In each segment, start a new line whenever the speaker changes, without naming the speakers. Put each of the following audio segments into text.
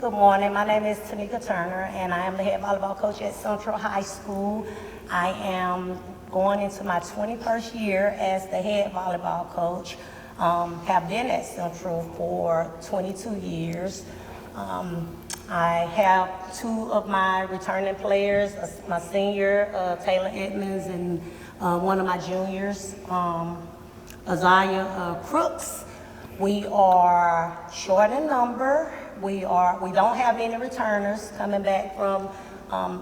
Good morning. My name is Tanika Turner, and I am the head volleyball coach at Central High School. I am going into my 21st year as the head volleyball coach. Have been at Central for 22 years. I have two of my returning players, my senior, Taylor Edmonds, and one of my juniors, Isaiah Crooks. We are short in number. We don't have any returners coming back from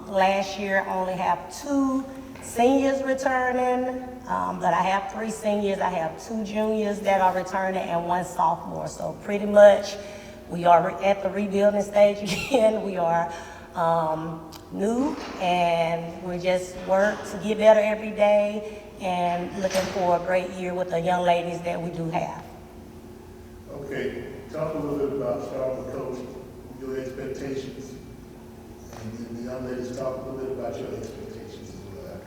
last year. I only have two seniors returning, but I have three seniors. I have two juniors that are returning and one sophomore. So pretty much we are at the rebuilding stage again. We are new, and we just work to get better every day and looking for a great year with the young ladies that we do have.
Okay, talk a little bit about, starting with Coach, your expectations, and then the young ladies talk a little bit about your expectations as well.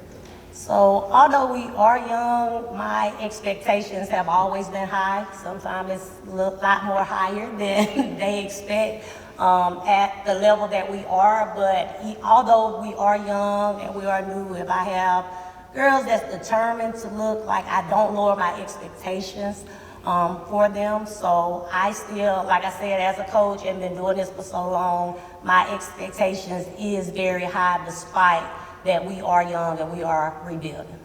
So although we are young, my expectations have always been high. Sometimes it's a lot more higher than they expect at the level that we are. But although we are young and we are new, if I have girls that's determined to look like, I don't lower my expectations for them. So I still, like I said, as a coach and been doing this for so long, my expectations is very high despite that we are young and we are rebuilding.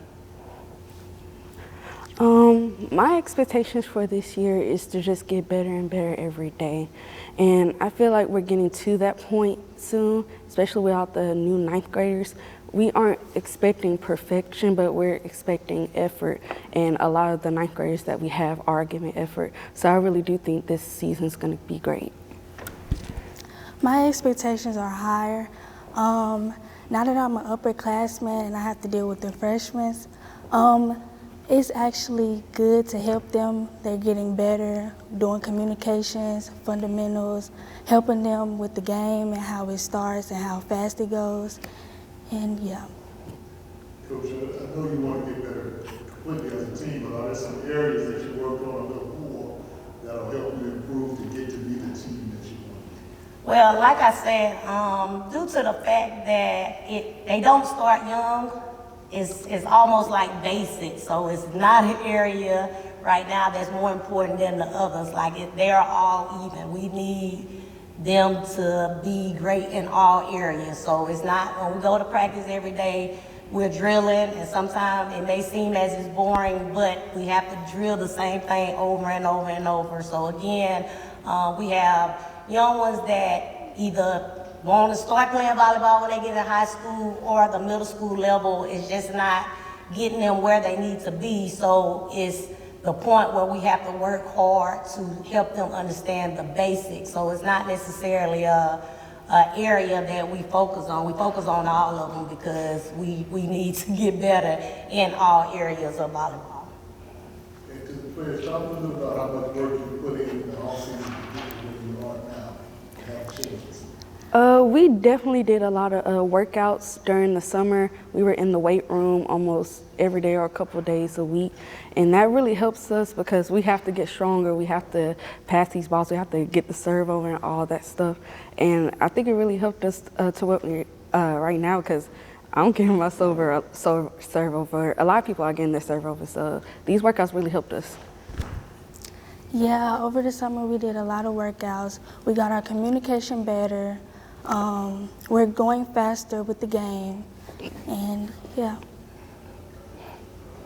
My expectations for this year is to just get better and better every day. And I feel like we're getting to that point soon, especially without the new ninth graders. We aren't expecting perfection, but we're expecting effort. And a lot of the ninth graders that we have are giving effort. So I really do think this season's gonna be great.
My expectations are higher. Now that I'm an upperclassman and I have to deal with the freshmen, it's actually good to help them. They're getting better, doing communications, fundamentals, helping them with the game and how it starts and how fast it goes. And yeah.
Coach, I know you want to get better completely as a team, but are there some areas that you worked on a little more that'll help you improve to get to be the team that you want to be?
Well, like I said, due to the fact that they don't start young, it's almost like basic. So it's not an area right now that's more important than the others. Like they're all even. We need them to be great in all areas. So it's not, when we go to practice every day, we're drilling, and sometimes it may seem as it's boring, but we have to drill the same thing over and over and over. So again, we have young ones that either want to start playing volleyball when they get in high school, or the middle school level is just not getting them where they need to be. So it's the point where we have to work hard to help them understand the basics. So it's not necessarily a area that we focus on. We focus on all of them because we need to get better in all areas of volleyball.
And to the players, talk a little bit about how much work you put in the offseason to get to where you are now and have changes.
We definitely did a lot of workouts during the summer. We were in the weight room almost every day or a couple of days a week. And that really helps us because we have to get stronger. We have to pass these balls. We have to get the serve over and all that stuff. And I think it really helped us to what we right now, because I'm getting my serve over. A lot of people are getting their serve over. So these workouts really helped us.
Yeah, over the summer we did a lot of workouts. We got our communication better. We're going faster with the game, and yeah.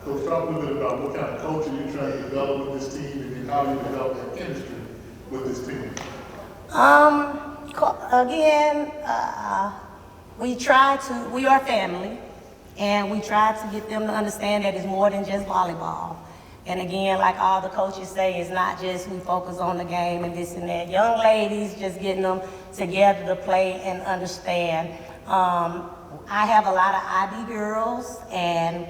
Coach, talk a little bit about what kind of culture you're trying to develop with this team, and then how you develop that chemistry with this team.
Again, we are family, and we try to get them to understand that it's more than just volleyball. And again, like all the coaches say, it's not just we focus on the game and this and that. Young ladies, just getting them together to play and understand. I have a lot of IB girls, and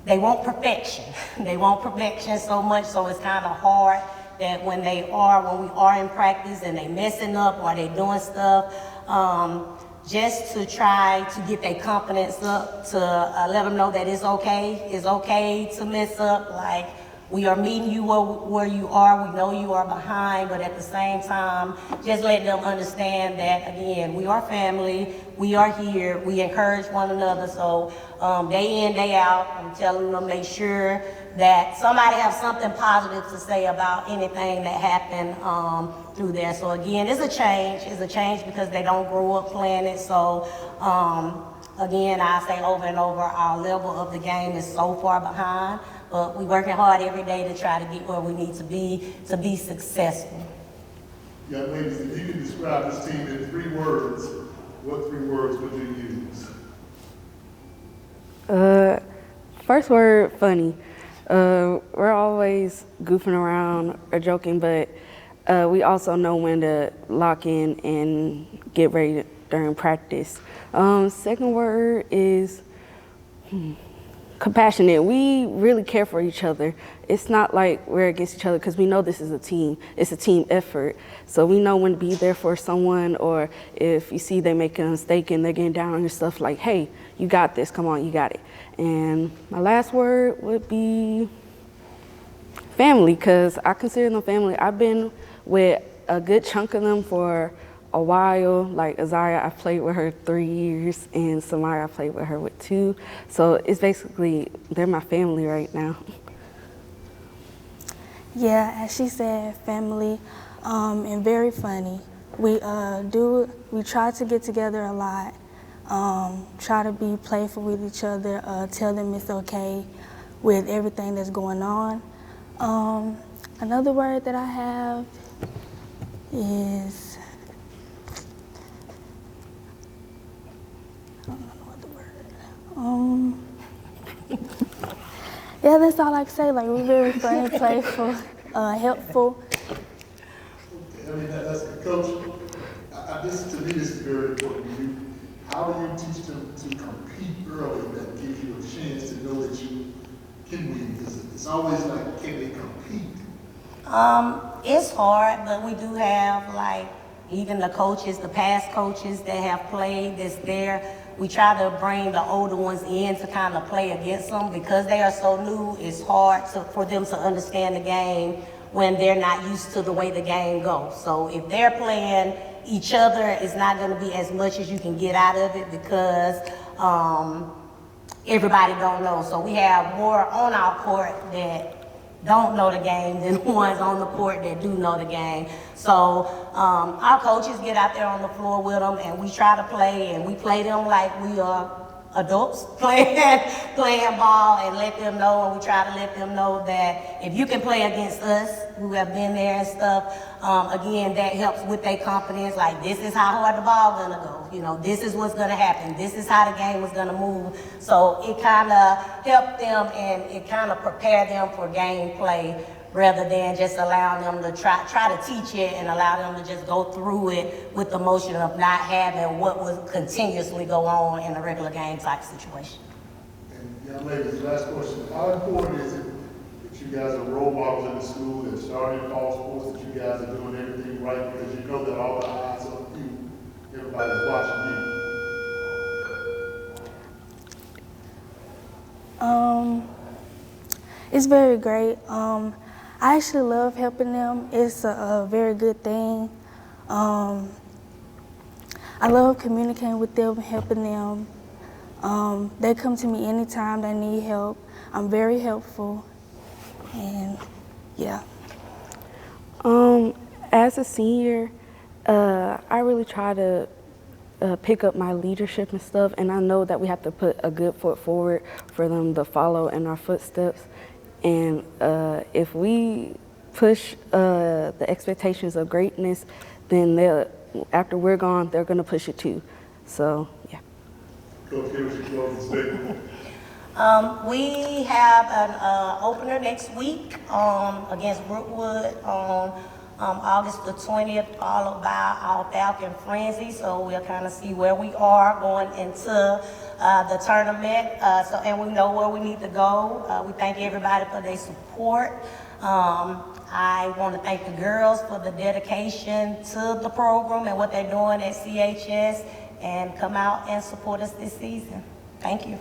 they want perfection. They want perfection so much, so it's kind of hard that when we are in practice and they messing up or they doing stuff, just to try to get their confidence up, to let them know that it's okay to mess up. Like we are meeting you where you are. We know you are behind, but at the same time, just let them understand that, again, we are family, we are here, we encourage one another. So day in, day out, I'm telling them, make sure that somebody have something positive to say about anything that happened through there. So again, it's a change because they don't grow up playing it. So again, I say over and over, our level of the game is so far behind, but we're working hard every day to try to get where we need to be successful.
Young ladies, if you can describe this team in 3 words, what 3 words would you use?
First word, funny. We're always goofing around or joking, but we also know when to lock in and get ready during practice. Second word is compassionate. We really care for each other. It's not like we're against each other because we know this is a team. It's a team effort. So we know when to be there for someone, or if you see they make a mistake and they're getting down on your stuff, like, hey, you got this, come on, you got it. And my last word would be family, because I consider them family. I've been with a good chunk of them for a while. Like Azaria, I played with her 3 years, and Samaya, I played with her with 2. So it's basically, they're my family right now.
Yeah, as she said, family, and very funny. We try to get together a lot, try to be playful with each other, tell them it's okay with everything that's going on. Another word that I have is, I don't know what the word. Yeah, that's all I can say. Like, we're very funny, playful, helpful.
Okay, I mean, that's Coach. This to me is very important. How do you teach them to compete early? That gives you a chance to know that you can win. Because it's always like, can they compete?
It's hard, but we do have, like, even the coaches, the past coaches that have played that's there. We try to bring the older ones in to kind of play against them because they are so new. It's hard for them to understand the game when they're not used to the way the game goes. So if they're playing each other, it's not going to be as much as you can get out of it because everybody don't know. So we have more on our court that don't know the game than ones on the court that do know the game. So our coaches get out there on the floor with them, and we try to play, and we play them like we are adults playing ball, and let them know, and we try to let them know that if you can play against us who have been there and stuff, again, that helps with their confidence. Like, this is how hard the ball gonna go. You know, this is what's gonna happen. This is how the game is gonna move. So it kind of helped them, and it kind of prepared them for gameplay rather than just allowing them to try to teach it and allow them to just go through it with the motion of not having what would continuously go on in a regular game type situation.
And young ladies, last question. How important is it that you guys are role models in the school, that starting in fall sports, that you guys are doing everything right, because you know that all the eyes are on you, everybody's watching you?
It's very great. I actually love helping them. It's a very good thing. I love communicating with them, helping them. They come to me anytime they need help. I'm very helpful, and yeah.
As a senior, I really try to pick up my leadership and stuff, and I know that we have to put a good foot forward for them to follow in our footsteps. And if we push the expectations of greatness, then after we're gone, they're going to push it too. So, yeah.
Coach, give us your closing statement.
We have an opener next week against Brookwood on August the 20th, followed by our Falcon Frenzy. So we'll kind of see where we are going into the tournament. And we know where we need to go. We thank everybody for their support. I want to thank the girls for the dedication to the program and what they're doing at CHS, and come out and support us this season. Thank you.